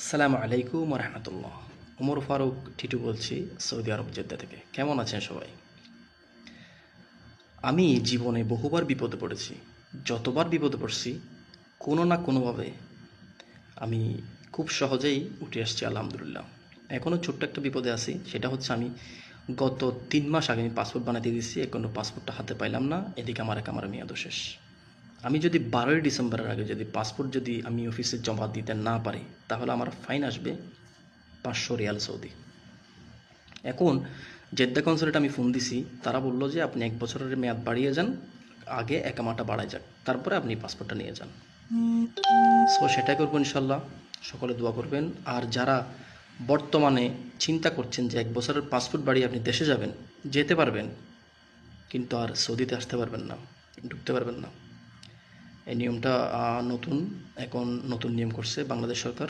আসসালামু আলাইকুম রহমতুল্লাহ। উমর ফারুক টিটু বলছি, সৌদি আরব জেদ্দা থেকে। কেমন আছেন সবাই? আমি জীবনে বহুবার বিপদে পড়েছি। যতবার বিপদে পড়ছি, কোনো না কোনোভাবে আমি খুব সহজেই উঠে আসছি, আলহামদুলিল্লাহ। এখনও ছোট্ট একটা বিপদে আছি, সেটা হচ্ছে আমি গত 3 মাস আগে আমি পাসপোর্ট বানাতে দিয়েছি, এখনও পাসপোর্টটা হাতে পাইলাম না। এদিকে আমার মেয়াদও শেষ। আমি যদি 12ই ডিসেম্বরের আগে যদি পাসপোর্ট যদি আমি অফিসে জমা দিতে না পারি, তাহলে আমার ফাইন আসবে 500 রিয়াল সৌদি। এখন জেদ্দা কনসুলেট আমি ফোন দিছি, তারা বলল যে আপনি 1 বছরের মেয়াদ বাড়িয়ে যান, আগে একামাটা বাড়ায় যাক, তারপরে আপনি পাসপোর্টটা নিয়ে যান। সো সেটাই করবো ইনশাল্লাহ। সকলে দোয়া করবেন। আর যারা বর্তমানে চিন্তা করছেন যে 1 বছরের পাসপোর্ট বাড়িয়ে আপনি দেশে যাবেন, যেতে পারবেন কিন্তু আর সৌদিতে আসতে পারবেন না, ঢুকতে পারবেন না, এই নিয়মটা নতুন, এখন নতুন নিয়ম করছে বাংলাদেশ সরকার।